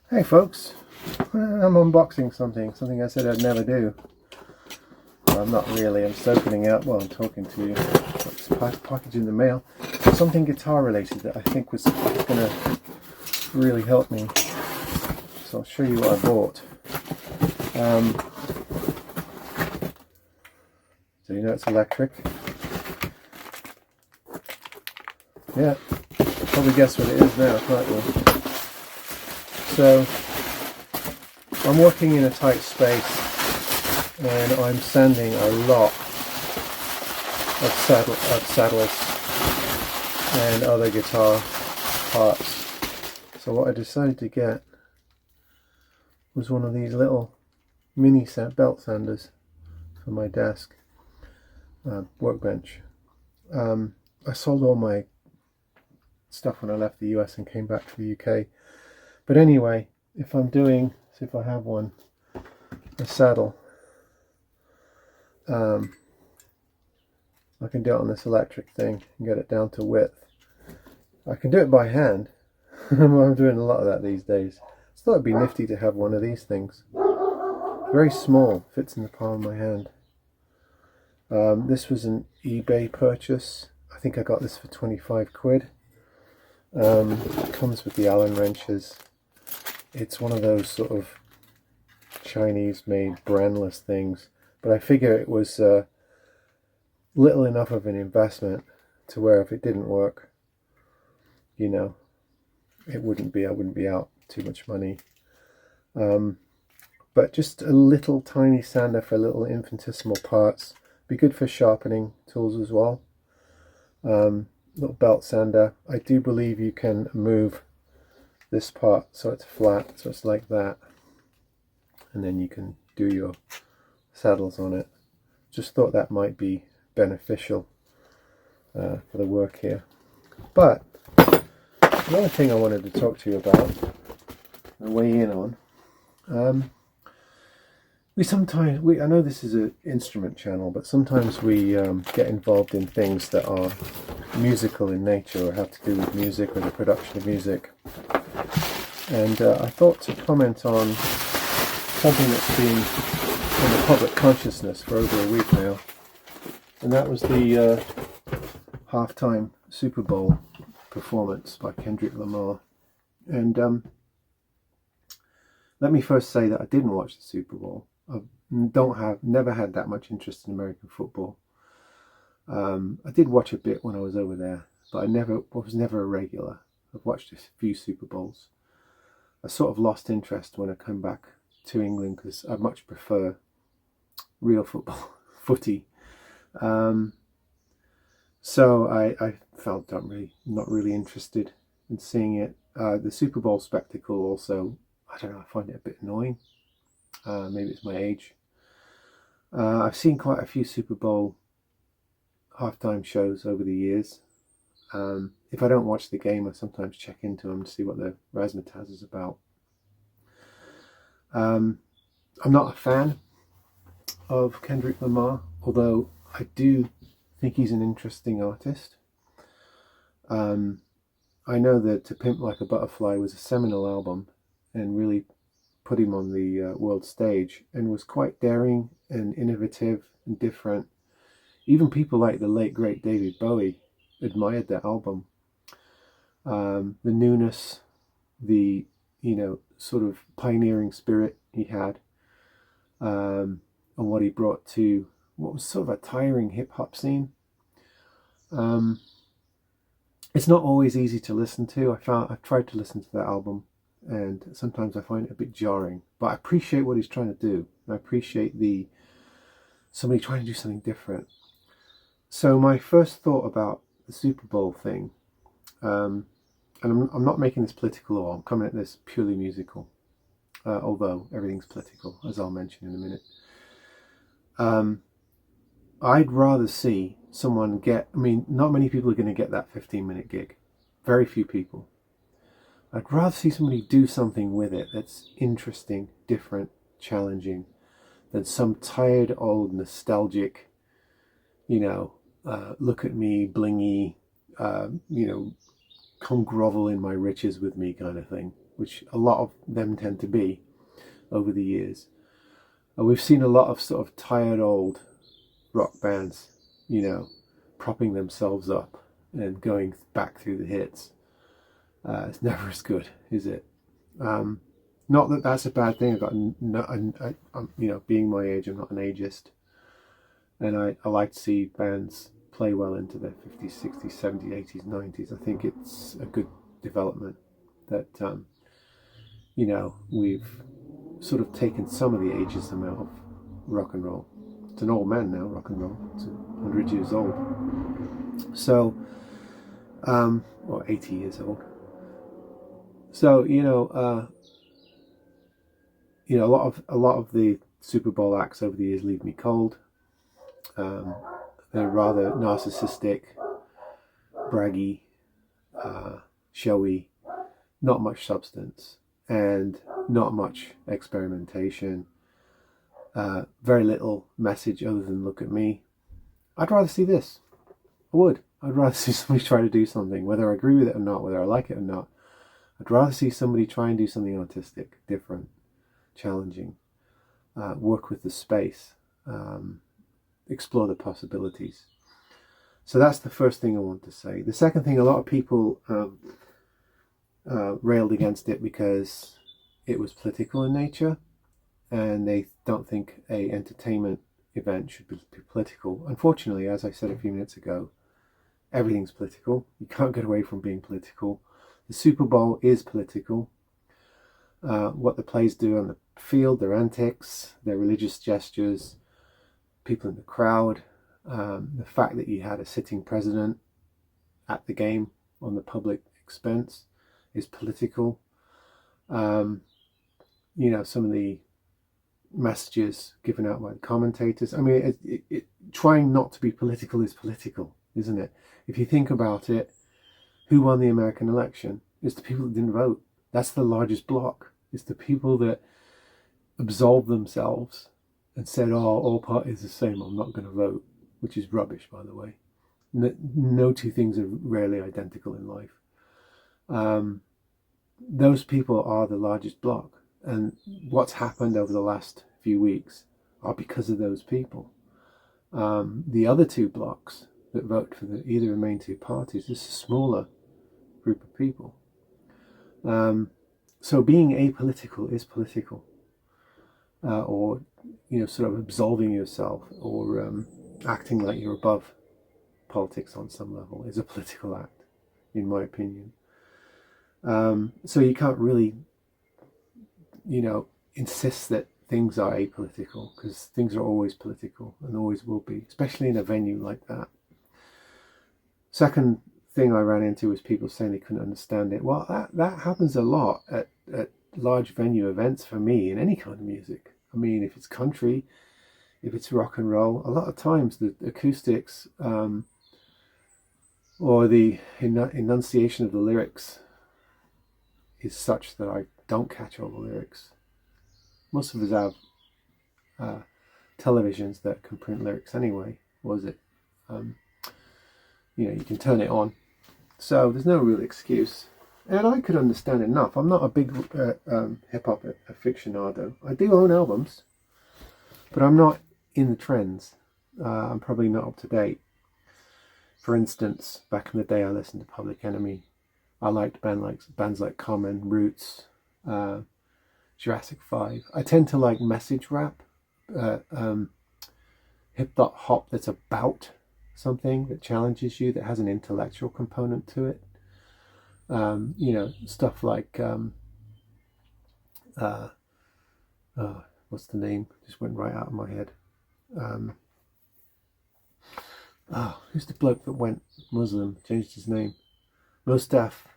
Hey folks, I'm unboxing something I said I'd never do. Well, I'm not really, I'm just opening it up while I'm talking to you. It's package in the mail. Something guitar related that I think was going to really help me. So I'll show you what I bought. So you know it's electric. Yeah, probably guess what it is now, can't you? So I'm working in a tight space and I'm sanding a lot of saddles and other guitar parts. So what I decided to get was one of these little mini belt sanders for my desk workbench. I sold all my stuff when I left the US and came back to the UK. But anyway, if I have one, a saddle, I can do it on this electric thing and get it down to width. I can do it by hand. I'm doing a lot of that these days. I thought it'd be nifty to have one of these things. Very small, fits in the palm of my hand. This was an eBay purchase. I think I got this for 25 quid. It comes with the Allen wrenches. It's one of those sort of Chinese-made brandless things, but I figure it was little enough of an investment to where if it didn't work, you know, I wouldn't be out too much money. But just a little tiny sander for little infinitesimal parts. Be good for sharpening tools as well. Little belt sander. I do believe you can move this part so it's flat, so it's like that, and then you can do your saddles on it. Just thought that might be beneficial for the work here. But another thing I wanted to talk to you about and weigh in on, I know this is an instrument channel, but sometimes we get involved in things that are musical in nature or have to do with music or the production of music. And I thought to comment on something that's been in the public consciousness for over a week now, and that was the halftime Super Bowl performance by Kendrick Lamar. And let me first say that I didn't watch the Super Bowl. I never had that much interest in American football. I did watch a bit when I was over there, but I was never a regular. I've watched a few Super Bowls. I sort of lost interest when I came back to England because I much prefer real football, footy. So I felt not really interested in seeing it. The Super Bowl spectacle also, I don't know, I find it a bit annoying. Maybe it's my age. I've seen quite a few Super Bowl halftime shows over the years. If I don't watch the game, I sometimes check into them to see what the razzmatazz is about. I'm not a fan of Kendrick Lamar, although I do think he's an interesting artist. I know that To Pimp Like a Butterfly was a seminal album and really put him on the world stage, and was quite daring and innovative and different. Even people like the late great David Bowie admired that album. The newness, the sort of pioneering spirit he had, and what he brought to what was sort of a tiring hip hop scene. It's not always easy to listen to. I've tried to listen to that album, and sometimes I find it a bit jarring. But I appreciate what he's trying to do. And I appreciate somebody trying to do something different. So my first thought about the Super Bowl thing, and I'm not making this political, or I'm coming at this purely musical, although everything's political, as I'll mention in a minute. I'd rather see someone not many people are going to get that 15-minute gig. Very few people. I'd rather see somebody do something with it that's interesting, different, challenging, than some tired old nostalgic, look at me, blingy, come grovel in my riches with me kind of thing, which a lot of them tend to be over the years. We've seen a lot of sort of tired old rock bands, propping themselves up and going back through the hits. It's never as good, is it? Not that that's a bad thing. Being my age, I'm not an ageist, and I like to see bands play well into their 50s, 60s, 70s, 80s, 90s. I think it's a good development that we've sort of taken some of the ageism out of rock and roll. It's an old man now, rock and roll. It's 100 years old. So, or 80 years old. So, a lot of the Super Bowl acts over the years leave me cold. They're rather narcissistic, braggy, showy, not much substance, and not much experimentation. Very little message other than look at me. I'd rather see this. I would. I'd rather see somebody try to do something, whether I agree with it or not, whether I like it or not. I'd rather see somebody try and do something artistic, different, challenging, work with the space, explore the possibilities. So that's the first thing I want to say. The second thing, a lot of people railed against it because it was political in nature, and they don't think a entertainment event should be political. Unfortunately, as I said a few minutes ago, everything's political. You can't get away from being political. The Super Bowl is political. What the players do on the field, their antics, their religious gestures, people in the crowd, the fact that you had a sitting president at the game on the public expense is political. Some of the messages given out by the commentators. I mean, trying not to be political is political, isn't it? If you think about it, who won the American election? It's the people that didn't vote. That's the largest bloc. It's the people that absolved themselves and said, all parties are the same, I'm not going to vote, which is rubbish, by the way. No two things are rarely identical in life. Those people are the largest bloc. And what's happened over the last few weeks are because of those people. The other two blocs that vote for either of the main two parties is a smaller group of people. So being apolitical is political. Or sort of absolving yourself or acting like you're above politics on some level is a political act, in my opinion. So you can't really, insist that things are apolitical, because things are always political and always will be, especially in a venue like that. Second thing I ran into was people saying they couldn't understand it. Well, that happens a lot at large venue events for me in any kind of music. I mean, if it's country, if it's rock and roll, a lot of times the acoustics or the enunciation of the lyrics is such that I don't catch all the lyrics. Most of us have televisions that can print lyrics anyway. Was it? You can turn it on. So there's no real excuse. And I could understand enough. I'm not a big hip-hop aficionado. I do own albums, but I'm not in the trends. I'm probably not up to date. For instance, back in the day I listened to Public Enemy. I liked bands like Common, Roots, Jurassic 5. I tend to like message rap, hip-hop that's about something, that challenges you, that has an intellectual component to it. Stuff like what's the name? Just went right out of my head. Who's the bloke that went Muslim, changed his name? Mustaf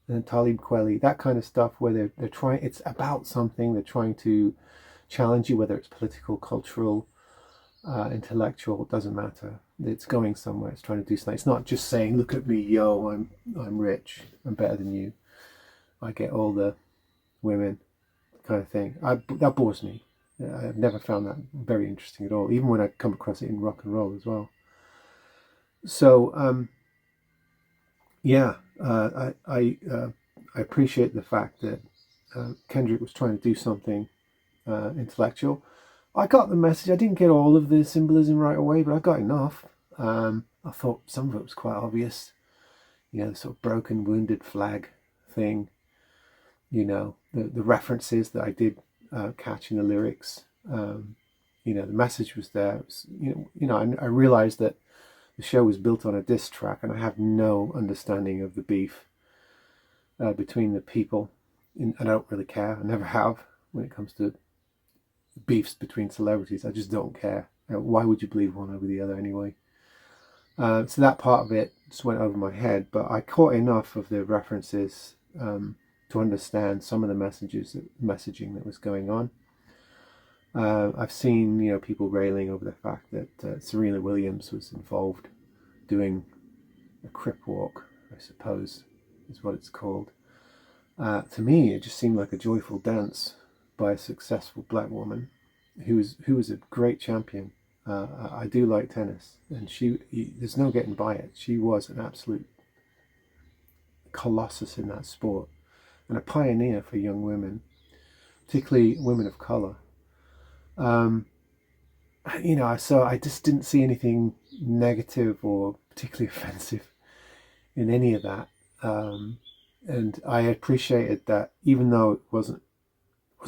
and Talib Kweli, that kind of stuff, where they're trying, it's about something, they're trying to challenge you, whether it's political, cultural, intellectual, it doesn't matter. It's going somewhere, it's trying to do something. It's not just saying, look at me, yo, I'm rich, I'm better than you, I get all the women, kind of thing. That bores me. I've never found that very interesting at all, even when I come across it in rock and roll as well. So I appreciate the fact that Kendrick was trying to do something intellectual. I got the message. I didn't get all of the symbolism right away, but I got enough. I thought some of it was quite obvious. The sort of broken, wounded flag thing. The references that I did catch in the lyrics. The message was there. It was, I realized that the show was built on a diss track, and I have no understanding of the beef between the people. I don't really care. I never have when it comes to beefs between celebrities. I just don't care. Why would you believe one over the other anyway? So that part of it just went over my head, but I caught enough of the references to understand some of the messaging that was going on. I've seen people railing over the fact that Serena Williams was involved doing a crip walk, I suppose is what it's called. To me, it just seemed like a joyful dance by a successful black woman who was a great champion. I do like tennis, and there's no getting by it. She was an absolute colossus in that sport, and a pioneer for young women, particularly women of color. So I just didn't see anything negative or particularly offensive in any of that. And I appreciated that, even though it wasn't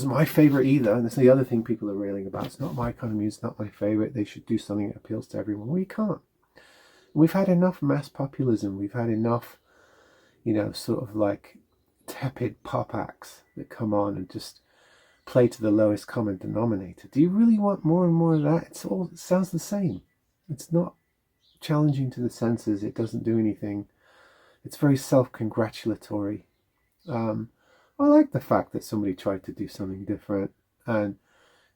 my favorite either. And that's the other thing people are railing about. It's not my kind of music, not my favorite. They should do something that appeals to everyone. We can't. We've had enough mass populism. We've had enough, sort of like tepid pop acts that come on and just play to the lowest common denominator. Do you really want more and more of that? It sounds the same. It's not challenging to the senses. It doesn't do anything. It's very self-congratulatory. I like the fact that somebody tried to do something different and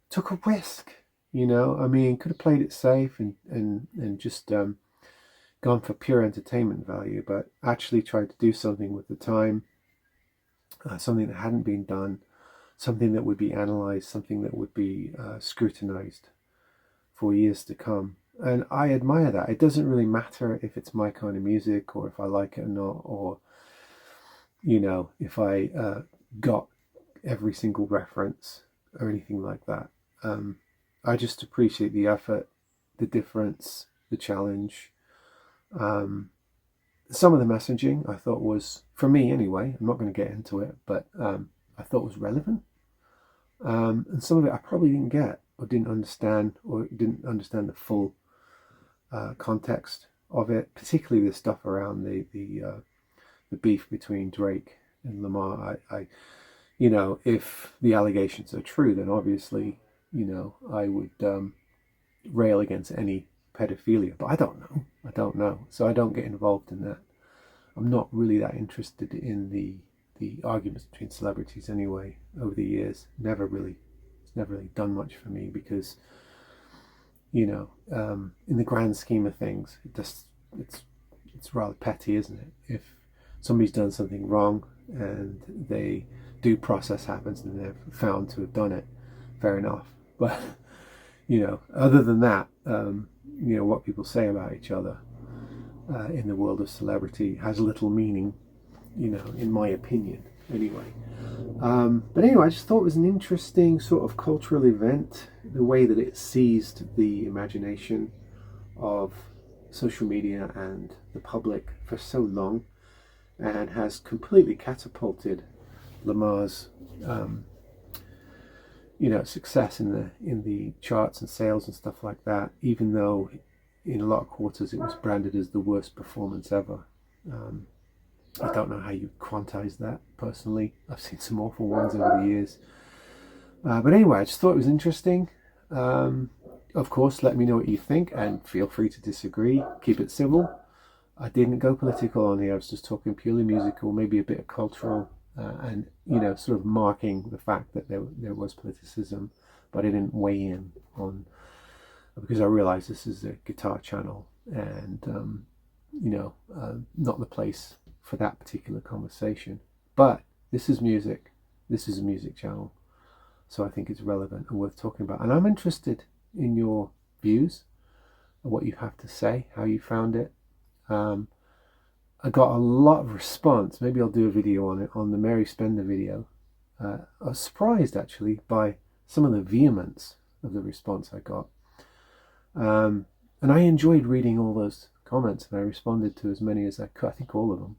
took a risk. Could have played it safe and just gone for pure entertainment value, but actually tried to do something with the time, something that hadn't been done, something that would be analysed, something that would be scrutinised for years to come. And I admire that. It doesn't really matter if it's my kind of music or if I like it or not, or if I got every single reference or anything like that. I just appreciate the effort, the difference, the challenge. Some of the messaging I thought was, for me anyway, I'm not going to get into it, but I thought was relevant. And some of it I probably didn't get or didn't understand the full context of it, particularly the stuff around the beef between Drake and Lamar. I if the allegations are true, then obviously, I would rail against any pedophilia, but I don't know. So I don't get involved in that. I'm not really that interested in the arguments between celebrities anyway over the years. It's never really done much for me because, in the grand scheme of things, it's rather petty, isn't it? If somebody's done something wrong and the due process happens and they're found to have done it, fair enough. But, other than that, what people say about each other in the world of celebrity has little meaning, in my opinion, anyway. But anyway, I just thought it was an interesting sort of cultural event, the way that it seized the imagination of social media and the public for so long, and has completely catapulted Lamar's success in the charts and sales and stuff like that, even though in a lot of quarters it was branded as the worst performance ever. I don't know how you quantize that personally. I've seen some awful ones over the years. But anyway, I just thought it was interesting. Of course, let me know what you think and feel free to disagree. Keep it civil. I didn't go political on here. I was just talking purely musical, maybe a bit of cultural, and sort of marking the fact that there was politicism, but I didn't weigh in on, because I realised this is a guitar channel and not the place for that particular conversation. But this is music. This is a music channel, so I think it's relevant and worth talking about. And I'm interested in your views, what you have to say, how you found it. I got a lot of response. Maybe I'll do a video on it, on the Mary Spender video. I was surprised actually by some of the vehemence of the response I got. And I enjoyed reading all those comments, and I responded to as many as I could. I think all of them.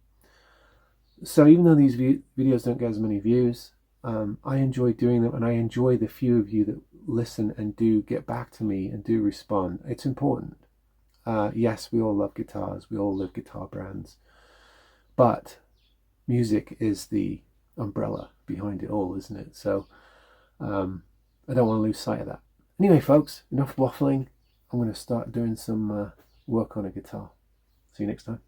So even though these videos don't get as many views, I enjoy doing them, and I enjoy the few of you that listen and do get back to me and do respond. It's important. Yes, we all love guitars. We all love guitar brands. But music is the umbrella behind it all, isn't it? So I don't want to lose sight of that. Anyway, folks, enough waffling. I'm going to start doing some work on a guitar. See you next time.